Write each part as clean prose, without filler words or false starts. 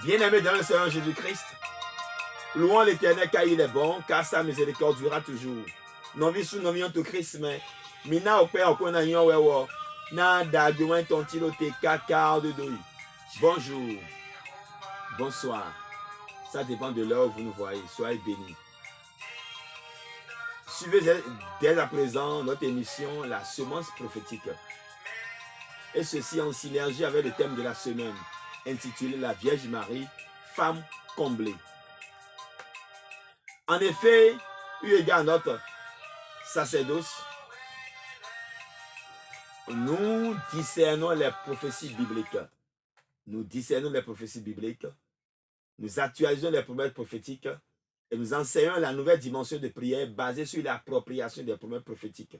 Bien-aimés dans le Seigneur Jésus-Christ, louons l'Éternel car il est bon, car sa miséricorde durera toujours. Novi sous nomi to Christ mais mina au père au na yon wewo na da gwen ton tilo te kaka de doi. Bonjour. Bonsoir. Ça dépend de l'heure où vous nous voyez. Soyez bénis. Suivez dès à présent notre émission La Semence prophétique. Et ceci en synergie avec le thème de la semaine, intitulé La Vierge Marie, femme comblée. En effet, eu égard à notre sacerdoce, nous discernons les prophéties bibliques. Nous discernons les prophéties bibliques. Nous actualisons les promesses prophétiques et nous enseignons la nouvelle dimension de prière basée sur l'appropriation des promesses prophétiques.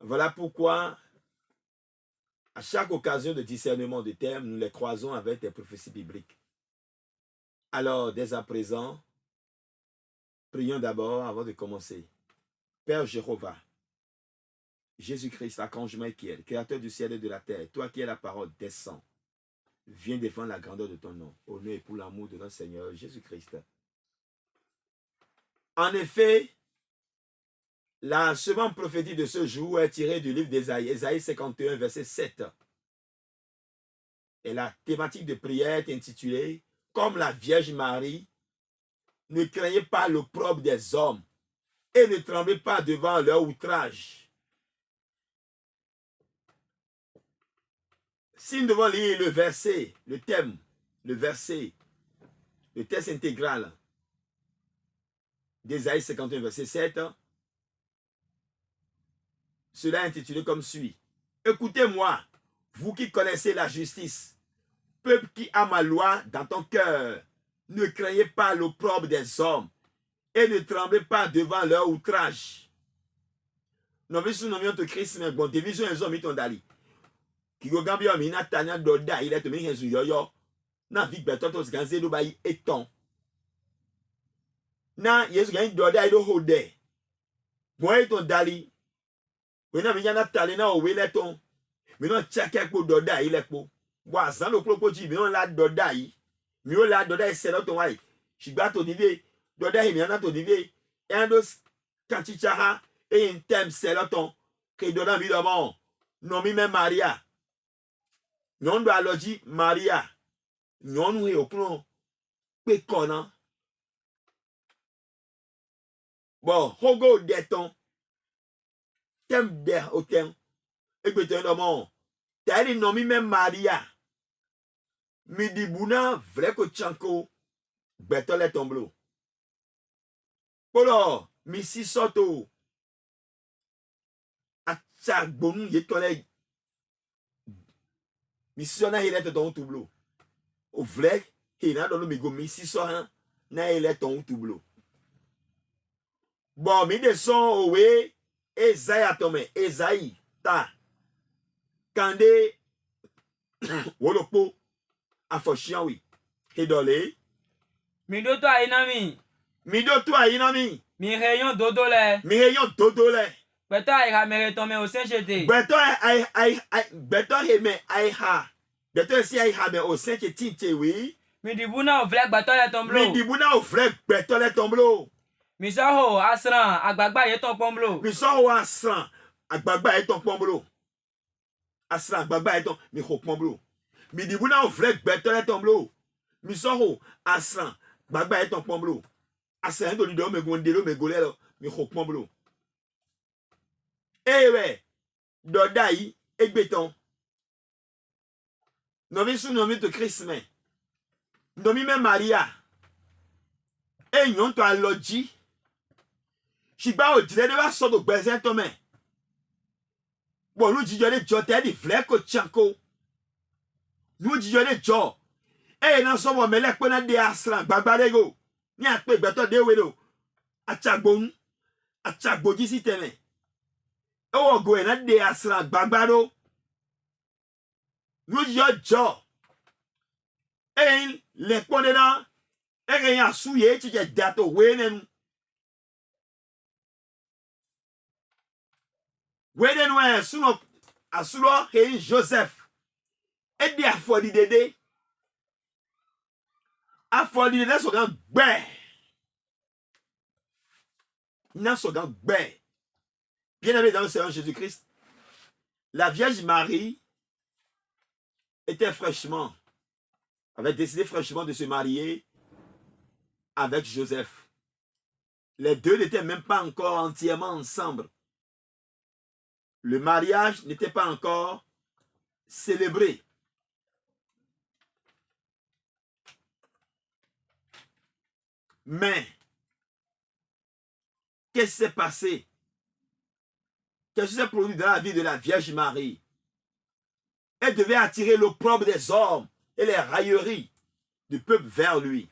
Voilà pourquoi, à chaque occasion de discernement de thèmes, nous les croisons avec des prophéties bibliques. Alors, dès à présent, prions d'abord avant de commencer. Père Jéhovah, Jésus-Christ, archange Michael, créateur du ciel et de la terre, toi qui es la parole, descends. Viens défendre la grandeur de ton nom, au nom et pour l'amour de notre Seigneur Jésus-Christ. En effet, la semence prophétique de ce jour est tirée du livre d'Ésaïe, Ésaïe 51, verset 7. Et la thématique de prière est intitulée « Comme la Vierge Marie, ne craignez pas l'opprobre des hommes et ne tremblez pas devant leur outrage. » Si nous devons lire le verset, le thème, le verset, le texte intégral d'Ésaïe 51, verset 7, cela est intitulé comme suit. Écoutez-moi, vous qui connaissez la justice, peuple qui a ma loi dans ton cœur, ne craignez pas l'opprobre des hommes et ne tremblez pas devant leur outrage. Nous avons vu Christ, mais bon, division les hommes, ils t'ont dali. Qui go gambia mi na tanya doda il est to mi hezu yoyo na vi gbeto to ganze do bayi eton na yesu gan doda i do hode mo e to dali we na mi na tale na o we leton mi no cheke po doda i lepo bo asan lo propo ji mi no la doda yi mi o la doda i se lo to wai shigba to dive doda i mi na to dive endo kanchichaha e intem se lo ton ke doda mi do mo no mi me Maria. Non do aloji Maria. Non nous okun pe kona. Bon, hogo deton. Tem de oten. Egbeten do mon. Tali non mi même Maria. Mi di buna vre ko chanko. Betole tomblo. Polo, mi si soto. Acha gbonu yetole. Missiona il est ton toublo. Au vrai, il a dans le migo mi si so han na il est ton toublo. Bon, mi de son owe Esaïe atome, Esaïe ta. Kande wolopo afoshian oui. Hedole. Mi do to inami. Mi do to inami. Mi rayon dodole. Mi rayon dodole. Beto ai ha mere ton me o senjete. Beto beto he me ai ha. Beto si ai ha me o senjete ti oui. Mi di buna o vle beto le tomblo. Mi di buna o vle beto le tomblo. Mi so ho asran agbagba ye ton pomblo. Mi so ho asran agbagba ye ton pomblo. Asran agbagba ye ton mi ho pomblo. Mi di buna o vle beto le tomblo. Mi so ho asran agbagba ye ton pomblo. Asran do lido me gondelo me golelo mi ho pomblo. Ewe, dodai, egbeton. Nomi sou nomi to Christ men. Nomi men Maria. E yon to aloji. Shigba o dire de wa so do gbezen to men. Bon, nou jijole jote di vleko chanko. Nou jijole jo. E nan so mo melek pona de asran gbagbare go. Ni akpe gbeto de wedo. Achagbon. Achagboji si teme. Oh, go na de asra gbagbaro. Nu yo jo. En le pone na. E yan suye ti je dato wenen. Wenen we suno asulo hei Joseph edi afodi dede sogan gbe na sogan gbe. Bien-aimé dans le Seigneur Jésus-Christ, la Vierge Marie avait décidé fraîchement de se marier avec Joseph. Les deux n'étaient même pas encore entièrement ensemble. Le mariage n'était pas encore célébré. Mais, qu'est-ce qui s'est passé? Qu'est-ce qui s'est produit dans la vie de la Vierge Marie? Elle devait attirer l'opprobre des hommes et les railleries du peuple vers lui,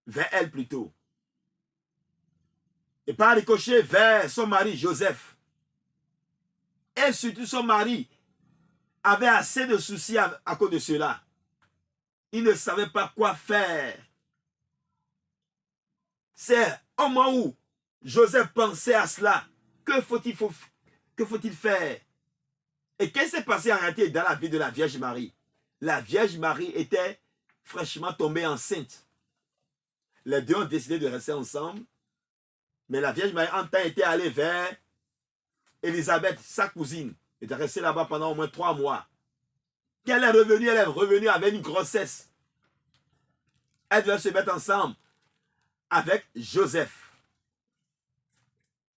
vers elle plutôt. Et par ricochet vers son mari Joseph. Et surtout son mari avait assez de soucis à cause de cela. Il ne savait pas quoi faire. C'est au moment où Joseph pensait à cela. Que faut-il faire? Et qu'est-ce qui s'est passé en réalité dans la vie de la Vierge Marie? La Vierge Marie était fraîchement tombée enceinte. Les deux ont décidé de rester ensemble. Mais la Vierge Marie, en temps, était allée vers Élisabeth, sa cousine. Elle était restée là-bas pendant au moins 3 mois. Quand elle est revenue avec une grossesse. Elle devait se mettre ensemble avec Joseph.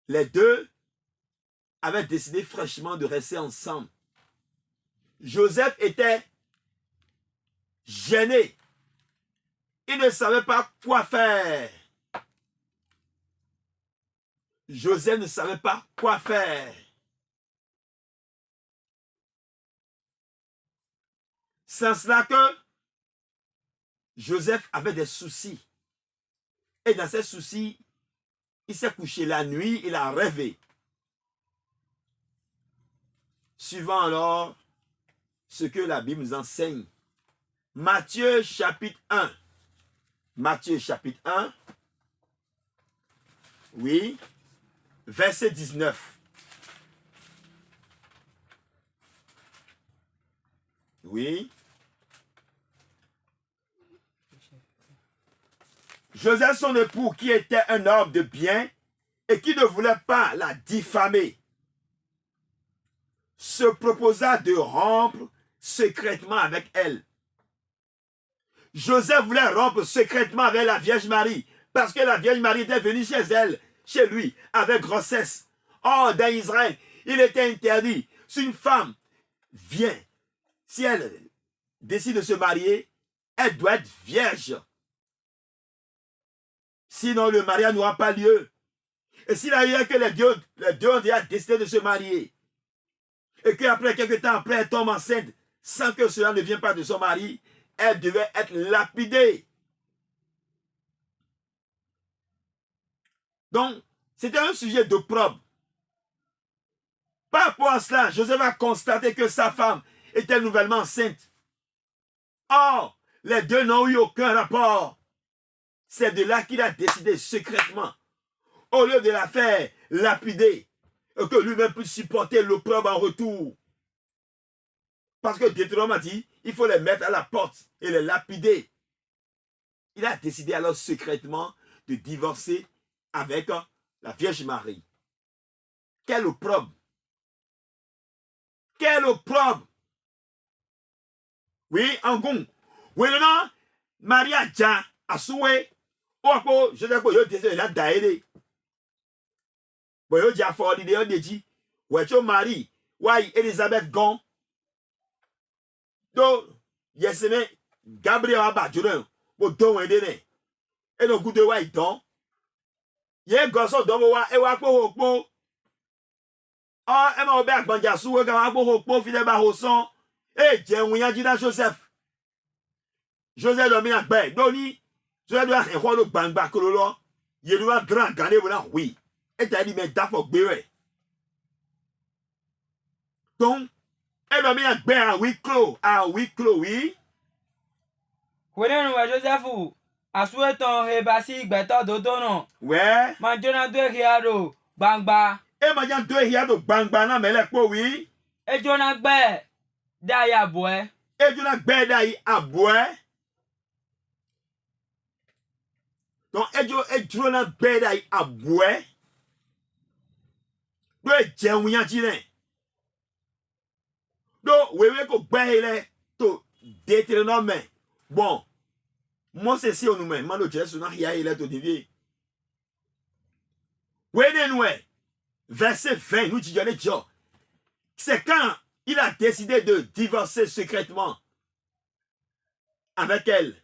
Les deux avaient décidé fraîchement de rester ensemble. Joseph était gêné. Il ne savait pas quoi faire. Joseph ne savait pas quoi faire. C'est cela que Joseph avait des soucis. Et dans ces soucis, il s'est couché la nuit, il a rêvé. Suivant alors ce que la Bible nous enseigne. Matthieu chapitre 1. Matthieu chapitre 1. Oui. Verset 19. Oui. Joseph, son époux, qui était un homme de bien et qui ne voulait pas la diffamer, se proposa de rompre secrètement avec elle. Joseph voulait rompre secrètement avec la Vierge Marie parce que la Vierge Marie était venue chez elle, chez lui, avec grossesse. Or, dans Israël, il était interdit. Si une femme vient, si elle décide de se marier, elle doit être vierge. Sinon, le mariage n'aura pas lieu. Et s'il a eu que les deux ont déjà décidé de se marier, et qu'après quelques temps après, elle tombe enceinte, sans que cela ne vienne pas de son mari, elle devait être lapidée. Donc, c'était un sujet d'opprobre. Par rapport à cela, Joseph a constaté que sa femme était nouvellement enceinte. Or, les deux n'ont eu aucun rapport. C'est de là qu'il a décidé secrètement, au lieu de la faire lapider, et que lui-même puisse supporter l'opprobre en retour. Parce que Deutéronome a dit, il faut les mettre à la porte et les lapider. Il a décidé alors secrètement de divorcer avec la Vierge Marie. Quel opprobre! Quel opprobre! Oui, en gong. Oui, non, Maria Dja, a soué. Oh, je sais pas, je disais, il a daïdé. Bon, je dis à fort l'idée, on dit, ouais, tu Marie, ouais, Elisabeth Gon. Donc, yeseme, Gabriel Abadjouren, bon, don, et le goût de ouais, don. Yé, gosso, don, et ouais, pour oh, Emma Obert, Bandiasou, Gamabo, Fidel Barroson, et Djouya Dina Joseph. Joseph doit bien faire, Doni, Joseph doit faire un bang back, il doit grand gagner, oui. Et t'as dit, mais d'abord, béret. Donc, elle doit bien faire un huis clos, oui. Oui, nous, Joseph, à souhaitant, rebassi, beto, dodo, non. Ouais. Manjona de Riado, bangba. Et maintenant, deux hiados bang bang, mais les oui. Ejo na gbe da ya boy. edzo na gbe da yi aboe. Donc edzo na gbe da yi aboe. Do ejeun yan ji ne. Do wewe ko gbe ile to Deutéronome. Bon. Mose si onu men, mano Jesu na hia ile to devie. Wenenwe. Verset 20, nous disons les gens. C'est quand il a décidé de divorcer secrètement avec elle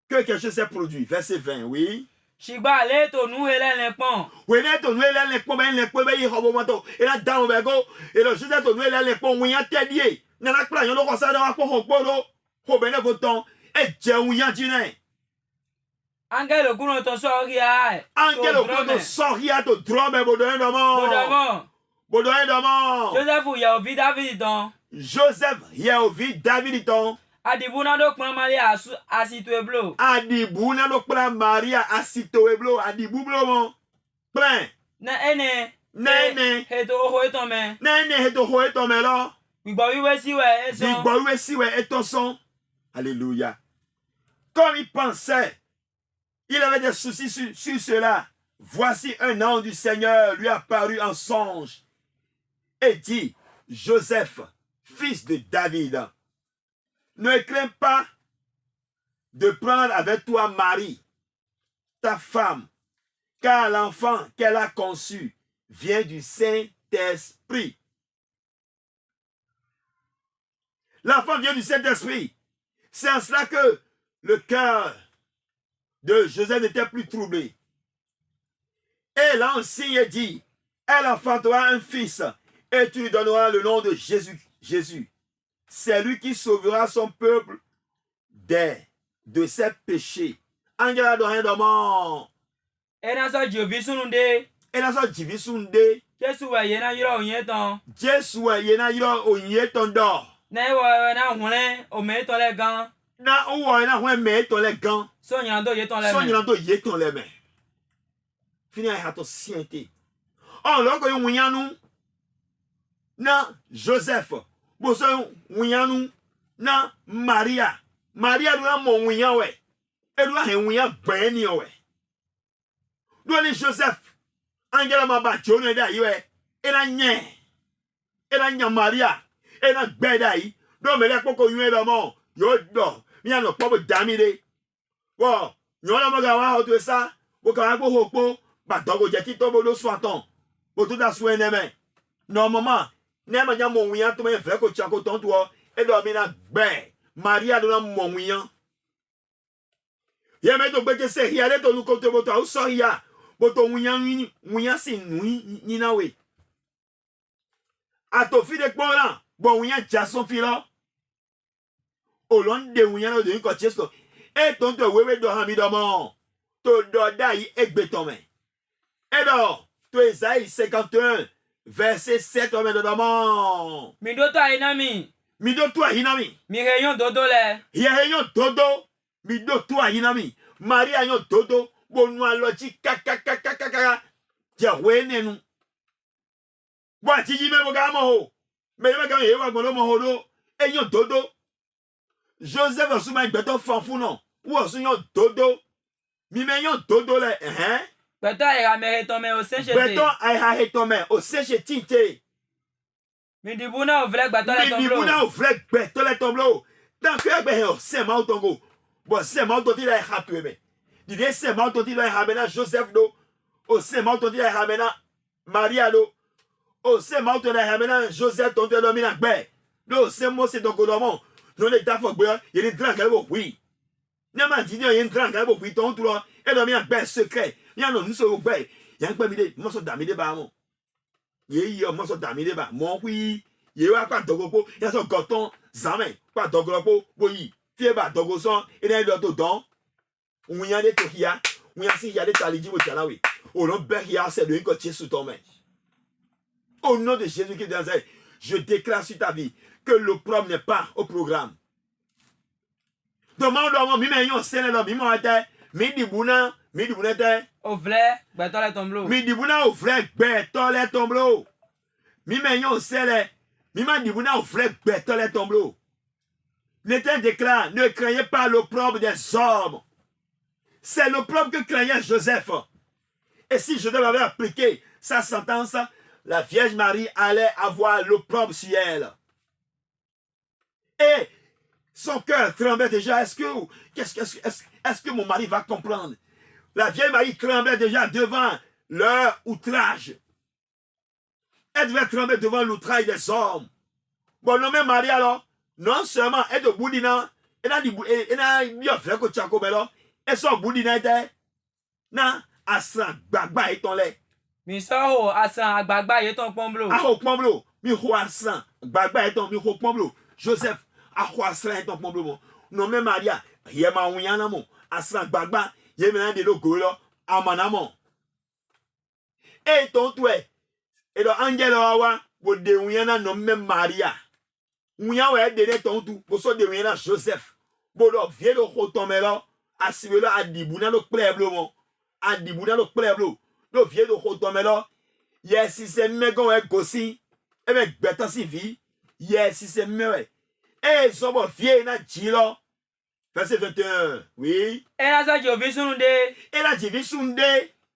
que quelque chose s'est produit. Verset 20, oui. Shigba le to nu hele lepon. Wene to nuele le po ben le po be yi hobo moto. Et là down be go. Et le Joseph to nuele le po wi yan tedie. Na la plan yon lo ko sa da wa ko ho po lo. Ho be ne voton. E je wi yan ji ne. Angelo kuno to so ria. Angelo ko sorry to drome bodo en do mo. Bodamo. Bodo en do mo. Joseph ya ovi David don. Joseph ye ovi David ton. Adibuna do pon Maria asitu eblo. Adibu na lo pra Maria asito eblo. Adibu blo mo. Plein. Na ene. Nene. Heto ho eton me. Nene heto ho eton me lo. Gbigbo wiwe si we eson. Gbigbo wiwe si we eton son. Alléluia. Comme il pensait, il avait des soucis sur cela. Voici un ange du Seigneur lui apparut en songe et dit, Joseph, fils de David, ne crains pas de prendre avec toi Marie, ta femme, car l'enfant qu'elle a conçu vient du Saint-Esprit. L'enfant vient du Saint-Esprit. C'est en cela que le cœur de Joseph n'était plus troublé. Et l'ange signe et dit, elle enfantera un fils, et tu lui donneras le nom de Jésus. C'est lui qui sauvera son peuple de ses péchés. Angela doit rien de mort. Et dans ce Dieu sunde. Et dans ce Dieu sunde. Jésus wa yena yiro onyeton. Jésus wa yena yiro onyeton do. Na wa na hune o me to le gan. Na wa na hune me to le gan. So nyando yeton le. So nyando yeton le me. Fini a to siente. Oh loko yo wunyanu. Na Joseph. Bo so wunyanu na Maria. Maria do na mo wunyan we. E do ha wunyan gban ni o we. Do ni Joseph. Angela ma ba jonu da yi we. E na nya Maria. E na gbe da yi. Do me le poko yun e do mo. Yo do. Mi an lo popo damide. Wo, yo la mo ga wa ho to sa. Bo ka wa ho po. Ba dogo je ti to bo do swatan. Bo to da swen eme. No mama. Ne ma nya mo wian to me fe ko cha ko ton to. E do mi na gbe. Maria do na mo wian. Ye me to gbe ke se hia le to lu ko to bo to so hia. Bo to wian si ni na we. A to fi de pon la. Bo wian ja son fi lo. O lon de wian lo de ko chesto. E ton to wewe do ha mi do mo. To do da yi egbe ton me. Et donc, to Isaïe 51, verset 7, on met dedans. Mi do to inami. Mi do to hinami. Mi reyon dodo le. Ye reyon dodo. Mi do to hinami. Maria yon dodo. Bonu aloji kaka. Je wene nu. Wa ti yi me mo ga mo ho. Me me ga ye wa gbono mo ho do. E yon dodo. Joseph osuma igbeto fanfu non. Wo su yon dodo. Mi me yon dodo le, Beto a me retome o seche. Beto a retome o seche tinte. Mi dibuna o vlek beto le tomblo. Mi dibuna o vlek beto le tomblo. Tant que be o sema o tongo. Bo sema o toti la hatu ebe. Dide sema o toti la habena Joseph do. O sema o toti la habena Maria do. O sema o toti la habena Joseph tonte do mina gbe. Do semo se tongo do mon. Non le ta fo gbe, il est grand ka bo oui. Ne ma di il est grand ka bo oui ton tout lo. E do mina gbe secret. Yan no nso gbe yan gbe mi de mo so da mi de ba mo ye mo so da mi de ba mo wi ye wa pa dogopo yan so goton zaman pa dogopo bo yi fie ba dogo so e na do to don unyan de to hia unyan si hia de taliji mo chala we o no be hia se de ko Jésus ton main au nom de Jésus qui dans je déclare sur ta vie que l'opprobre n'est pas au programme. Demande à moi mi me yon sele do mi mo ate mi dibuna te o vle beto le tomblo. Mi dibuna o vle beto le tomblo. Mi me yon sele. Mi ma dibouna ou frère bête les tombeaux. L'Éternel déclare, ne craignez pas l'opprobre des hommes. C'est l'opprobre que craignait Joseph. Et si Joseph avait appliqué sa sentence, la Vierge Marie allait avoir l'opprobre sur elle. Et son cœur tremblait déjà. Est-ce que mon mari va comprendre? La Vierge Marie tremblait déjà devant leur outrage. Elle devait trembler devant l'outrage des hommes. Bon, non, mais Marie alors, non seulement elle est au bout d'un, elle a dit, elle a bien fait que tu as comme là, elle sort au bout d'un, non, à ça, bagba et ton lait. Mi so ho asan agbagba ye ton pomblo. Ah, au pomblo, mi ho à ça, bagba et ton, mi ho pomblo. Joseph, ah, ho à ça et ton pomblo. Non, mais Maria, y'a ma ouïana mon, à ça, bagba, y'a maintenant des logos là, à mon amant. Et ton toué, et le angel awa, vous de ouïana non, même Maria. Ouïana ouais, de ton tout, pour ça de ouïana Joseph. Bon, là, viens le retomber là, à ce là, à dibouna le pléblo, à dibouna le pléblo. Le vieux de retomber là, yes, si c'est mégon et gossi, et bien, bêta si vie, yes, si c'est mieux. Et son bon vieux n'a dit là, verset 21, oui. E na sa jovi sunu de. Et la divi sunde,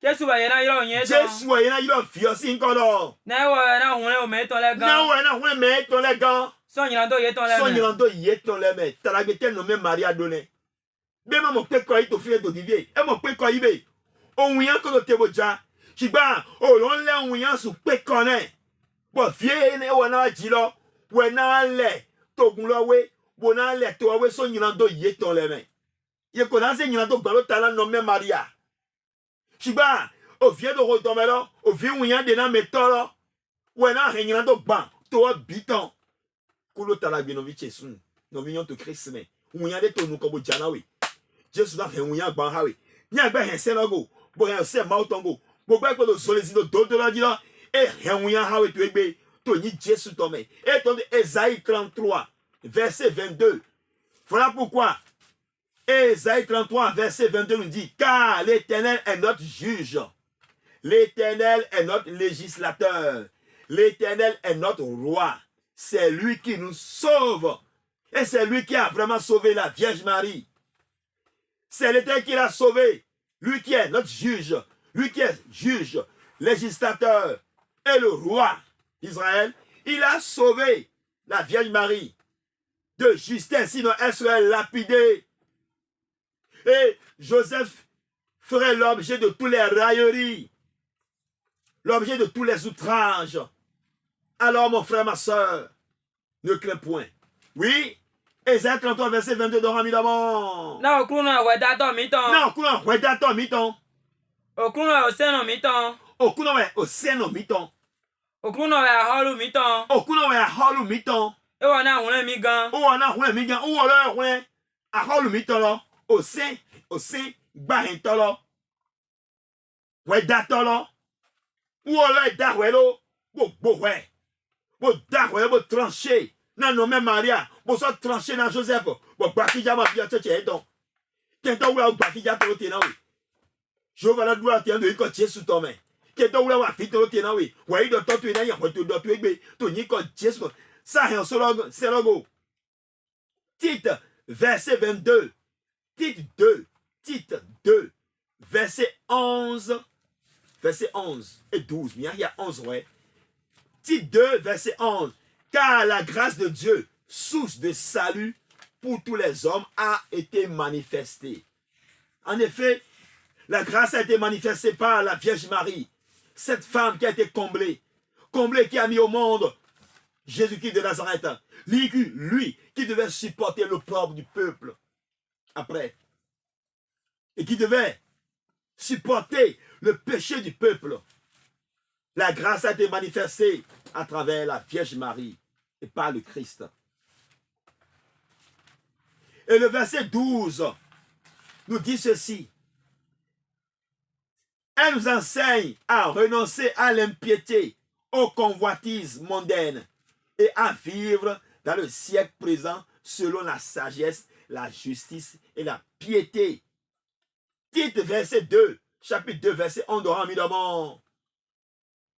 Jesu ba ye na yiro yen ton. Jésus a eu un vieux sin color. Na wo na hunle o me ton le gan. Non, ouais, non, ouais, mais ton les gars, So nyina do ye ton le. son yirando yeton les mais, t'as la guette nommé Maria donné. Bien, mon père, quand il te fait d'Olivier, et mon père, quand il est, on vient que le teboja. Chiba, oh, l'on l'a ouïan sous péconné. Bon, vieux, ne wana dilo, wena le, togunlo we, wona le, to we son yilando yeton le men. Ye konase yilando balo tala nommé Maria. Chiba, oh, vieux de retomelo, oh, vieux ouïan de na metolo, wena yilando ban, to biton. Kulo tala binoviche sun, no vignon to Christ men. Ouïan de to nou kobo janawe. Jésus n'a rien ouïan ban hawe. Nya ba hen senago, bo hen se mautongo. Gbogbo ẹgbẹ́ ló sọ lẹ́sìn tó tó lọ́jí lọ ẹ ẹ̀hún yẹn hàwé tó gbé tó yí Jésù tọ́mẹ̀ ẹ tó ní Ésaïe 33 verset 22 voilà pourquoi Ésaïe 33 verset 22 nous dit car l'Éternel est notre juge, l'Éternel est notre législateur, l'Éternel est notre roi, c'est lui qui nous sauve et c'est lui qui a vraiment sauvé la Vierge Marie, c'est l'Éternel qui l'a sauvé, lui qui est notre juge. Lui qui est juge, législateur et le roi d'Israël, il a sauvé la Vierge Marie de justesse, sinon elle serait lapidée. Et Joseph ferait l'objet de toutes les railleries, l'objet de tous les outrages. Alors mon frère, ma soeur, ne crains point. Oui, Ésaïe 33, verset 22 de Ramidamon. Na okruna we dato mi ton. Non, comment, ouais, d'attends, mi-ton. Okruna o seno mi ton. Okuno we oseno miton. Okruna we aholu mi ton. Okuno we aholu miton. E wa na hunle mi gan. O na hwe mi gan, o lo hwe. Aholu miton lo. Osin gba hin to lo. We da to lo. O lo da hwe lo. Bo hwe. Bo da hwe bo trancher. Nan no me Maria, bo so trancher nan Joseph. Bo gba ki jama bi cheche e don. Tento we o gba ki ja to te na we. Je vais la gloire tiens de ko Jésus to me. Que to wura wa fito te na we. Wa ido to tu na yan to do tu egbe to ni ko Jésus. Ça hen so logo, c'est logo. Titre verset 22. Titre 2. Titre 2. Verset 11. Verset 11 et 12. Il y a 11 ouais. Titre 2 verset 11. Car la grâce de Dieu, source de salut pour tous les hommes, a été manifestée. En effet, la grâce a été manifestée par la Vierge Marie, cette femme qui a été comblée, qui a mis au monde Jésus-Christ de Nazareth, lui qui devait supporter l'opprobre du peuple après, et qui devait supporter le péché du peuple. La grâce a été manifestée à travers la Vierge Marie et par le Christ. Et le verset 12 nous dit ceci. Elle nous enseigne à renoncer à l'impiété, aux convoitises mondaines et à vivre dans le siècle présent selon la sagesse, la justice et la piété. Titre verset 2, chapitre 2, verset 11 de Ramidamon.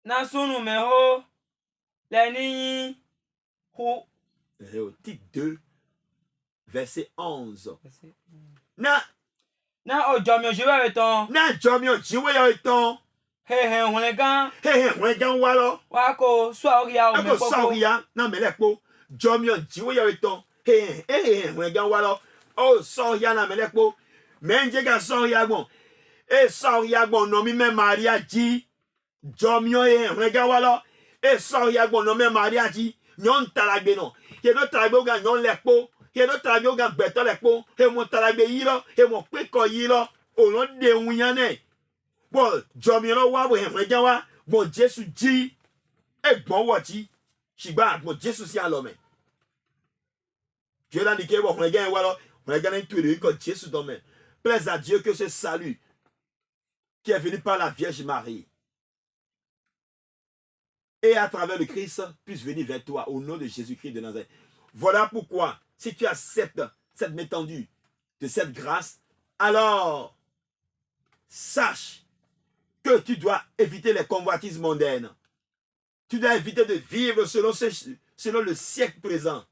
Na sunu me ho. les ni hu. Titre 2, verset 11. Na Na ojomio jiwe eton. na jomio jiwe yo iton. He hunlegan. Wọ́n gan wá lọ. Wa ko swaria o Ẹ me kò popo. sọ̀rọ̀ ya náà mẹ́lẹ̀ po. Jomio jiwe yo iton. Wọ́n gan wá lọ. Ó sọ̀rọ̀ ya náà mẹ́lẹ̀ po. Mẹ́njẹ́ ga sọ̀rọ̀ ya gbọ̀n. Sọ̀rọ̀ ya gbọ̀n nọ mi mẹ́ Maria jí. Jomio wọ́n gan wá lọ. Sọ̀rọ̀ ya gbọ̀n nọ mẹ́ Maria jí. Nyɔnu talagbe nɔ. Yɛ no talagbe wo ga nyɔnu lɛ kpo. Yɛ no talagbe wo ga gbɛtɔ lɛ kpo. Emo talagbe yi lɔ. Emo kpekɔ yi lɔ. Òun de ŋunya nɛ. Bɔn jɔmiyɔrɔ wa bo hɛmɛ gã wa. Bɔn Jesu dzi. Egbɔn wɔ dzi. Sigba bɔn Jesu si alɔ mɛ. Dieu l'a indiqué bɔn hɛmɛ gã wa lɔ. Hɛmɛ gã ne tu de kɔ Jesu dɔ mɛ. Plaise à Dieu que ce salut qui est venu par la Vierge Marie et à travers le Christ puisse venir vers toi au nom de Jésus-Christ de Nazareth. Voilà pourquoi, si tu acceptes cette étendue de cette grâce, alors sache que tu dois éviter les convoitises mondaines. Tu dois éviter de vivre selon le siècle présent.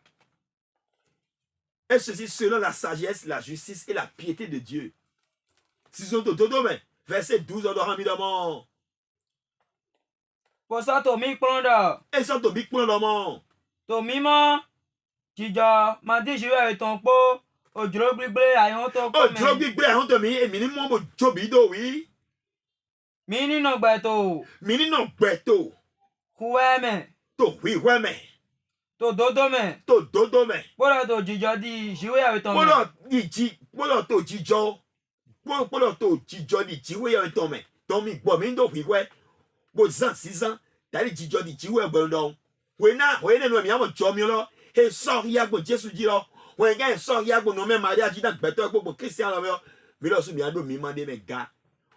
Et ceci selon la sagesse, la justice et la piété de Dieu. Si sont au dodo, mais verset 12, on aura mis dans mon. Pour ça to mi kplondo. Et sont au big point dans mon. To mi mo. Jijo ma di jiwe eton po. Ojro gbigbe ayon to Oh, ko drop me. big play, on te mis, et minimum, mon jobido, oui. Mi ni no gbe to. Mini non beto. Kuwe me. To oui, ouais, mais. To dodo me. To dodo, mais. Pour to jijo di jiwe eton me. Polo, iji, polo to jijo. Polo to jijo di jiwe yon to, mais. Ton mi, bon, min do oui, ouais. Bon, 6 ans, t'as dit jijo di jiwe, bon, donc. Oui, na, oui, non, mais, mon jomio, là. Et sorry, ya, bon, Jésus dit, là. Oui, gars, sorry, ya, bon, non, mais, Maria, dit, dans beto, bon, Christian, là, mais, là, sous, bien, do, mi, mandé, mais, gars.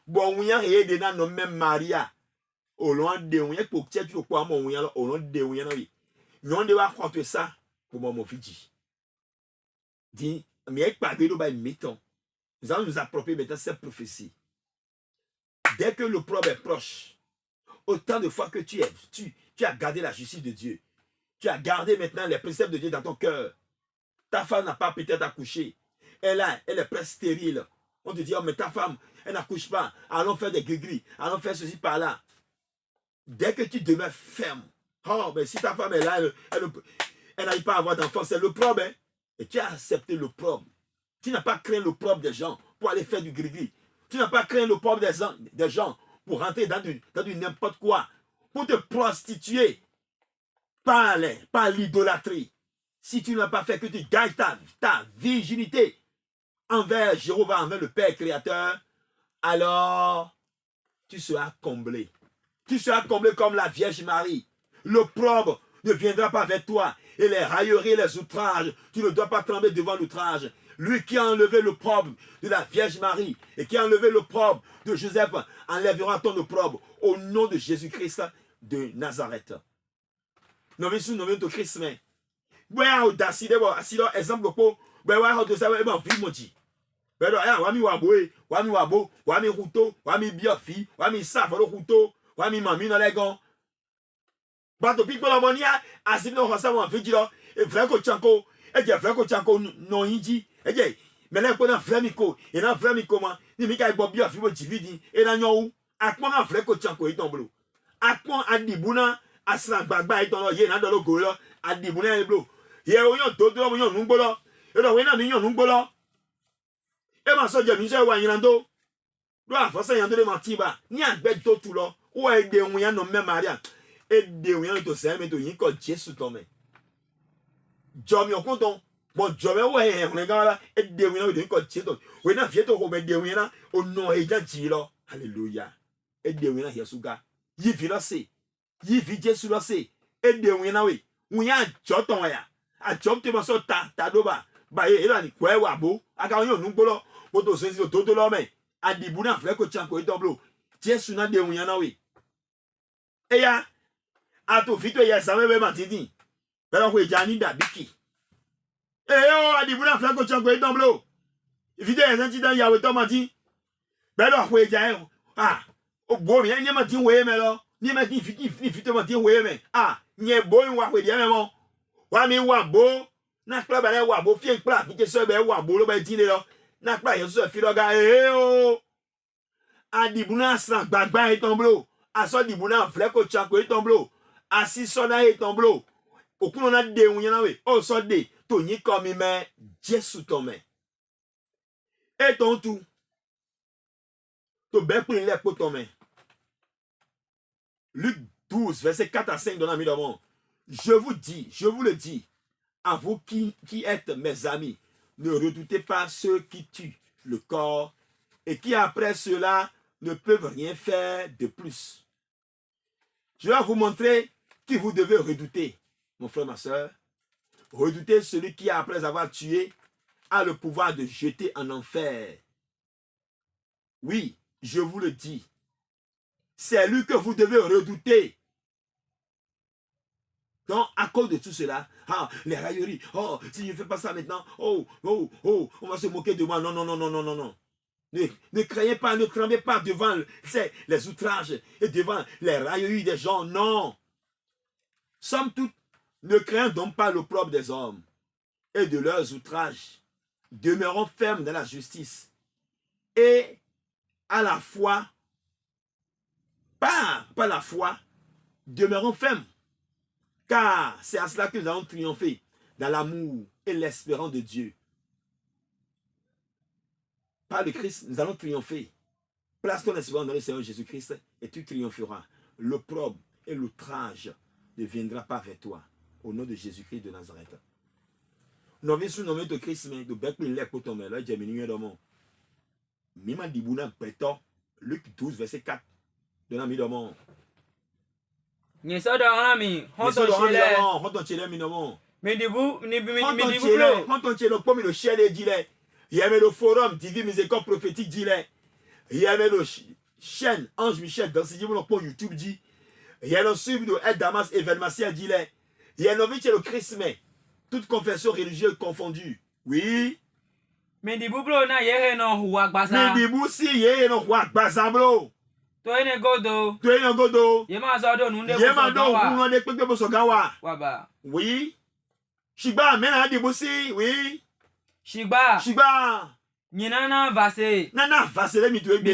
Bon, oui, et de nan, non, même, Maria. Au loin de oui, pour que tu quoi, mon oui, au loin de oui, oui. Non, de voir contre ça, pour moi, mon fils. Dit, mais avec pas de l'eau, mettons. Nous allons nous approprier maintenant cette prophétie. Dès que le problème est proche, autant de fois que tu as gardé la justice de Dieu, tu as gardé maintenant les préceptes de Dieu dans ton cœur. Ta femme n'a pas peut-être accouché. Elle est presque stérile. On te dit, oh, mais ta femme, elle n'accouche pas. Allons faire des gris-gris. Allons faire ceci par là. Dès que tu demeures ferme, oh, mais si ta femme est là, elle n'arrive pas à avoir d'enfant, c'est le problème. Hein? Et tu as accepté le problème. Tu n'as pas craint le problème des gens pour aller faire du gris-gris. Tu n'as pas craint le problème des gens pour rentrer dans du n'importe quoi, pour te prostituer par l'idolâtrie. Si tu n'as pas fait que tu gagnes ta virginité envers Jéhovah, envers le Père Créateur, alors tu seras comblé. Tu seras comblé comme la Vierge Marie. L'opprobre ne viendra pas vers toi. Et les railleries, les outrages, tu ne dois pas trembler devant l'outrage. Lui qui a enlevé l'opprobre de la Vierge Marie et qui a enlevé l'opprobre de Joseph enlèvera ton opprobre au nom de Jésus-Christ de Nazareth. Nous venons de Christ. Mais audacité, exemple, pero wami waboe, wami wabo, wami ruto, wami biofi, wami safalo ruto, wami mami no legon. Bato people la monia, asib no hosa wan vigilo, e vreko chanko, e je vreko chanko no inji, e je, mele ko na vremiko, e na vremiko man, ni mi ka ibo biofi bo jividi, e na nyon ou, akpon na vreko chanko iton blo. Akpon adibuna, asran bagba iton lo, ye na dolo go lo, adibuna e blo. Ye o yon dodo mo yon nungbo lo, e do we na mi yon nungbo lo. Et ma soeur Dieu, wa yinando. Doa fosa yando de matiba. Ni agbe to tout lo. Ou e de wuyan no même Maria. Et de wuyan to se me to yin ko Jésus to me. Jomi okonton. Bon jomi ou e on ga la et de wuyan de ko Jésus. We na fie to ko be de wuyan o no e ja ji lo. Hallelujah. Et de wuyan Yesuga. Yi fi lo se. Yi fi Jésus lo se. Et de wuyan we. Wuyan joton wa ya. A jom te mo so ta do ba. Ba e la ni kwe wa bo. Aka yon nungbo lo. Poto sensi o toto lo men. Adibuna fleko chanko iton blo. Jesu na de wunyana we. Eya. Ato fito ya same be matiti. Pero kwe jani da biki. Eyo adibuna fleko chanko iton blo. Ifito ya senti dan yawe to mati. Pero kwe jani. Ah. O bo mi enye mati we me lo. Ni ma ni fit ma ti we me. Ah, nye bo wa we dia me mo. Wa mi wa bo. Na kla ba le wa bo fi kla fi ke so be wa bo lo ba ti le lo. Na kla ye so fi lo ga o. Adibuna san gbagba e tomblo. Aso dibuna fleko chako e tomblo. Asi sona e tomblo. Okuno na de wunya we. O so de to nyi komi me Jesu to me. Et ton tout. To be prin le po to me. Luc 12 verset 4 à 5 dans la Miramon. Je vous le dis, à vous qui êtes mes amis, ne redoutez pas ceux qui tuent le corps et qui après cela ne peuvent rien faire de plus. Je vais vous montrer qui vous devez redouter, mon frère, ma soeur. Redoutez celui qui, après avoir tué, a le pouvoir de jeter en enfer. Oui, je vous le dis. C'est lui que vous devez redouter. Donc, à cause de tout cela, les railleries, si je ne fais pas ça maintenant, on va se moquer de moi. Non, non, non, non, non, non, non. Ne craignez pas, ne tremblez pas devant les outrages et devant les railleries des gens. Non. Somme toute, ne craignons donc pas l'opprobre des hommes et de leurs outrages. Demeurons fermes dans la justice et à la fois, pas la foi, demeurons fermes. Car c'est à cela que nous allons triompher dans l'amour et l'espérance de Dieu. Par le Christ, nous allons triompher. Place ton espérance dans le Seigneur Jésus-Christ et tu triompheras. L'opprobre et l'outrage ne viendra pas vers toi. Au nom de Jésus-Christ de Nazareth. Nous avons sous nommé de Christ, mais de Bekli Lekoton, mais là, j'ai mis un homme. Mima Dibouna Beto, Luc 12, verset 4. De la Midomon. Nye so do mi. Honton chele mi nomo. Mi dibu Honton chele pomi le chele dile. Yeme le forum Divine Miséricorde prophétique dile. Yeme le chaîne Ange Michel dans ce niveau pour YouTube dit. Yeme le suivi de Aide Damas événementiel dile. Yeme le Christmas. Toute confession religieuse confondue. Oui. Mi dibu bro na yere no huwa gbasa. Mi dibu si yere no huwa gbasa bro. Toine godo. Yema zodo nunde ko so gawa. Waba. Oui. Shigba mena dibusi, oui. Shigba. Nyina vase. Nana vase le mi tu egbe.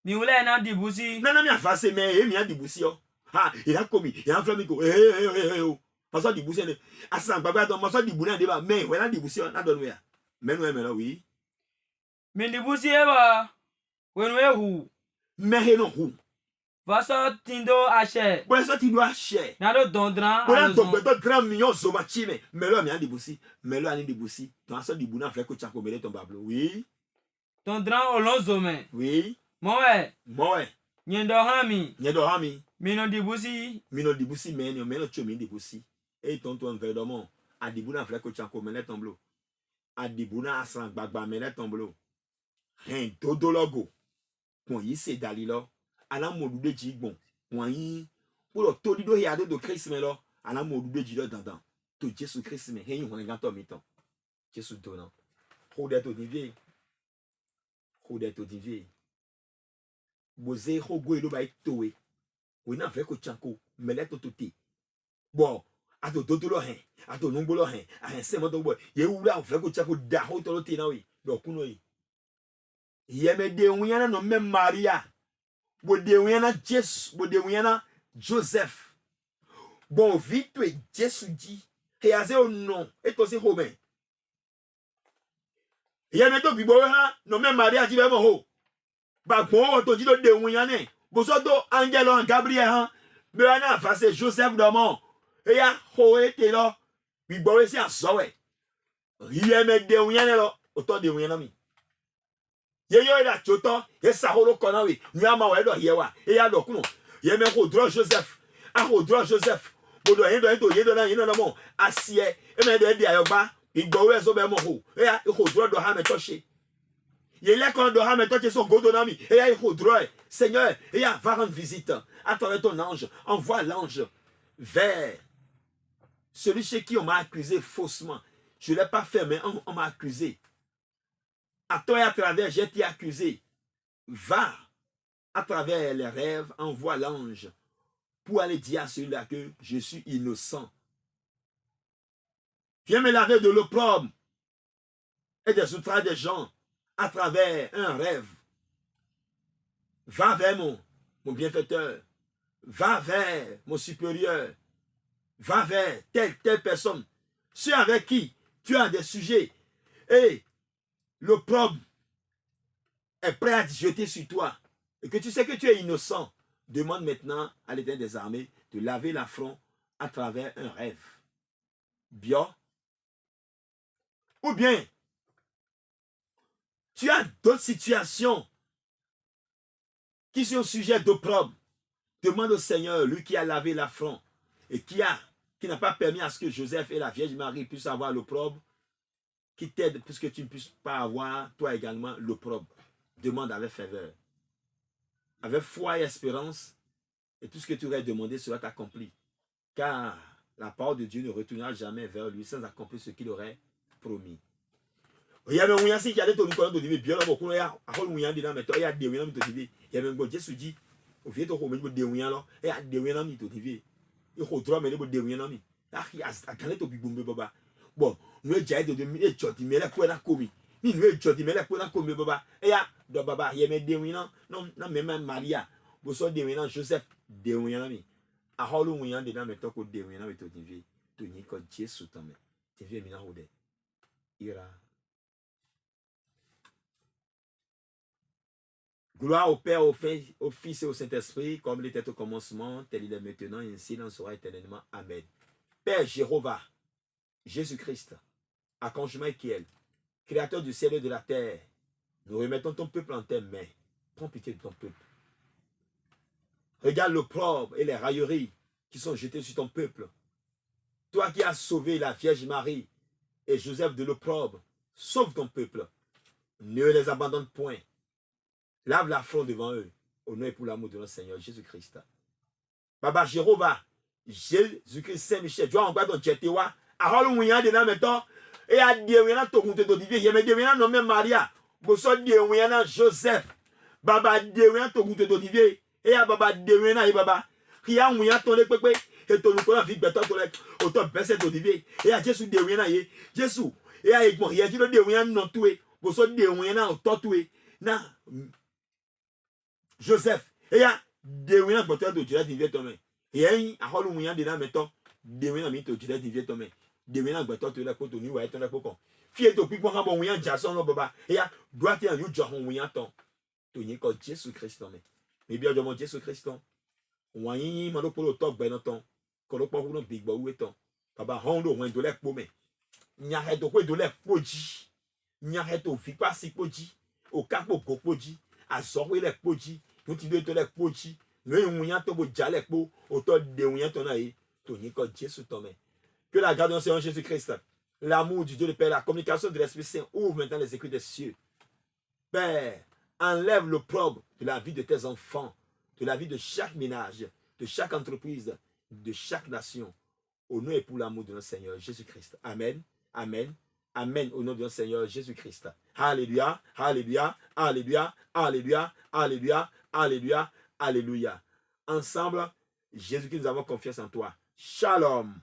Mi wule na dibusi. Nana mi vase me mi dibusi yo. Ha, il a commis, il a flamico. Paso dibusi ne. Asan baba don maso dibu na deba me, we na dibusi na don we. Menu me oui. Mi dibusi eba. Wenwe hu. Mais non hu. Vaso tindo ache. Vaso tindo ache. Na do dondran. Bona do grand million zoma chime. Melo mi andi busi. Melo ani dibusi. Ton aso dibu na fleko chako mele ton bablo. Oui. Dondran olon zome. Oui. Moe. Nyendo hami. Mino dibusi mais no melo chomi dibusi. Et tonton verdomon. Adibu na fleko chako mele ton blo. Adibu na asan gbagba mele ton blo. Hein dodo logo. Pon yi se dalilo ala modude ji gbon pon yi pour to dido ya do Christ me lo ala modude ji lo dandan to Jésus Christ me hen won gan to mi ton Jésus donan khode to divie boze khogo elo ba towe we na fe ko chanko mele to te bon ato dodo lo hen ato nungbo lo hen a hen se mo to bo ye wura fe ko chanko da ho to lo te na we do kuno yi yeme de wiana no me Maria bo de wiana Jesus bo de wiana Joseph bon vite et Jesus dit et aze o non et aussi home yeme to bibo ha no me Maria ti be mo ho ba gbon o to ji do de wiana bo so do angelo Gabriel ha be na fa se Joseph do mo e ya ho e te lo bibo we si aso we yeme de wiana lo o to de wiana mi Yeyo da choto, ye saholo konawi, nyama wa edo yewa, e ya do kuno. Ye me ko dro Joseph. A ko dro Joseph. Bodo yedo na yino na mo asie, e me de di ayoba, igbo we so be mo ho. E ya ko dro do ha me toche. Ye le kon do ha me toche so godo na mi. E ya ko dro. Seigneur, e ya va rendre visite. Attends ton ange, envoie l'ange vers celui chez qui on m'a accusé faussement. Je l'ai pas fait mais on m'a accusé. À toi et à travers, j'ai été accusé. Va à travers les rêves, envoie l'ange pour aller dire à celui-là que je suis innocent. Viens me laver de l'opprobre et des outrages des gens à travers un rêve. Va vers mon bienfaiteur. Va vers mon supérieur. Va vers telle personne. Ceux avec qui tu as des sujets. Et l'opprobre est prêt à te jeter sur toi. Et que tu sais que tu es innocent. Demande maintenant à l'Éternel des armées de laver l'affront à travers un rêve. Bien. Ou bien, tu as d'autres situations qui sont sujets d'opprobre. Demande au Seigneur, lui qui a lavé l'affront et qui n'a pas permis à ce que Joseph et la Vierge Marie puissent avoir l'opprobre, qui t'aide puisque tu ne puisses pas avoir, toi également, l'opprobre. Demande avec faveur. Avec foi et espérance, et tout ce que tu aurais demandé sera accompli. Car la parole de Dieu ne retournera jamais vers lui sans accomplir ce qu'il aurait promis. Il y a un si qui a des taux de vie, bien beaucoup, il y a un des mais il y a des gens qui il y a même un Jésus dit, au vieux au milieu des gens, et à des gens qui te disent, il faut trop mener des gens. Il y a un canette au bibombe baba. Bon, nous avons dit de me dire, mais la quoi n'a commis. Nous avons dit, mais la quoi n'a commis baba. Et ya, de baba, il y a des gens, non, même Maria, vous sortez des gens, Joseph, des gens. A holo mouyan de nan meto ko de mouyan meto divi to ni ko Jésus tame te vie mina hode ira. Gloire au Père, au Fils et au Saint-Esprit, comme il était au commencement, tel il est maintenant, et ainsi il en sera éternellement. Amen. Père Jéhovah, Jésus-Christ, Archange Michael, Créateur du ciel et de la terre, nous remettons ton peuple en tes mains. Prends pitié de ton peuple. Regarde l'opprobre et les railleries qui sont jetées sur ton peuple. Toi qui as sauvé la Vierge Marie et Joseph de l'opprobre, sauve ton peuple. Ne les abandonne point. Lave l'affront devant eux, au nom et pour l'amour de notre Seigneur Jésus-Christ. Baba Jéhovah, Jésus-Christ Saint-Michel, tu as encore ton tchétéwa, à Halloween, de la méthode, et à Dieu, ton compte de Dieu, il y a des nommés Maria, vous sortez Dieu, Joseph, Baba Dieu, ton compte de Dieu. Et à baba dewena et baba qui a mouya ton le pepe et ton ko la vie beto to le auto bese to dive et à Jésus dewena ye Jésus et à bon ye di dewena non toué bo so dewena auto toué na Joseph et à dewena beto to Dieu dive to me et a holu mouya de na meto dewena mi to Dieu dive to me dewena beto to le ko to ni wa to le ko fie to pipo ha bon mouya jason no baba et à droite en you jo mouya ton to ni ko Jésus Christ me. Mais bien de mon Jésus-Christ, on a eu un peu de temps, quand on parle de big boy, papa, on doit de l'air pour me. Il y a de quoi de l'air pour dire. Il y a de quoi si pour dire. Au cas où pour dire, à sortir l'air pour dire, nous tu de l'air pour dire. Nous on y a tout déjà l'air pour autant de on y a ton aïe, ton y quand Jésus tombe. Que la grâce de Seigneur Jésus-Christ, l'amour du Dieu le Père, la communication de l'Esprit Saint ouvre maintenant les écrits des cieux. Père, enlève l'opprobre de la vie de tes enfants, de la vie de chaque ménage, de chaque entreprise, de chaque nation, au nom et pour l'amour de notre Seigneur Jésus-Christ. Amen, amen, amen, au nom de notre Seigneur Jésus-Christ. Alléluia, alléluia, alléluia, alléluia, alléluia, alléluia, alléluia. Ensemble, Jésus-Christ, nous avons confiance en toi. Shalom.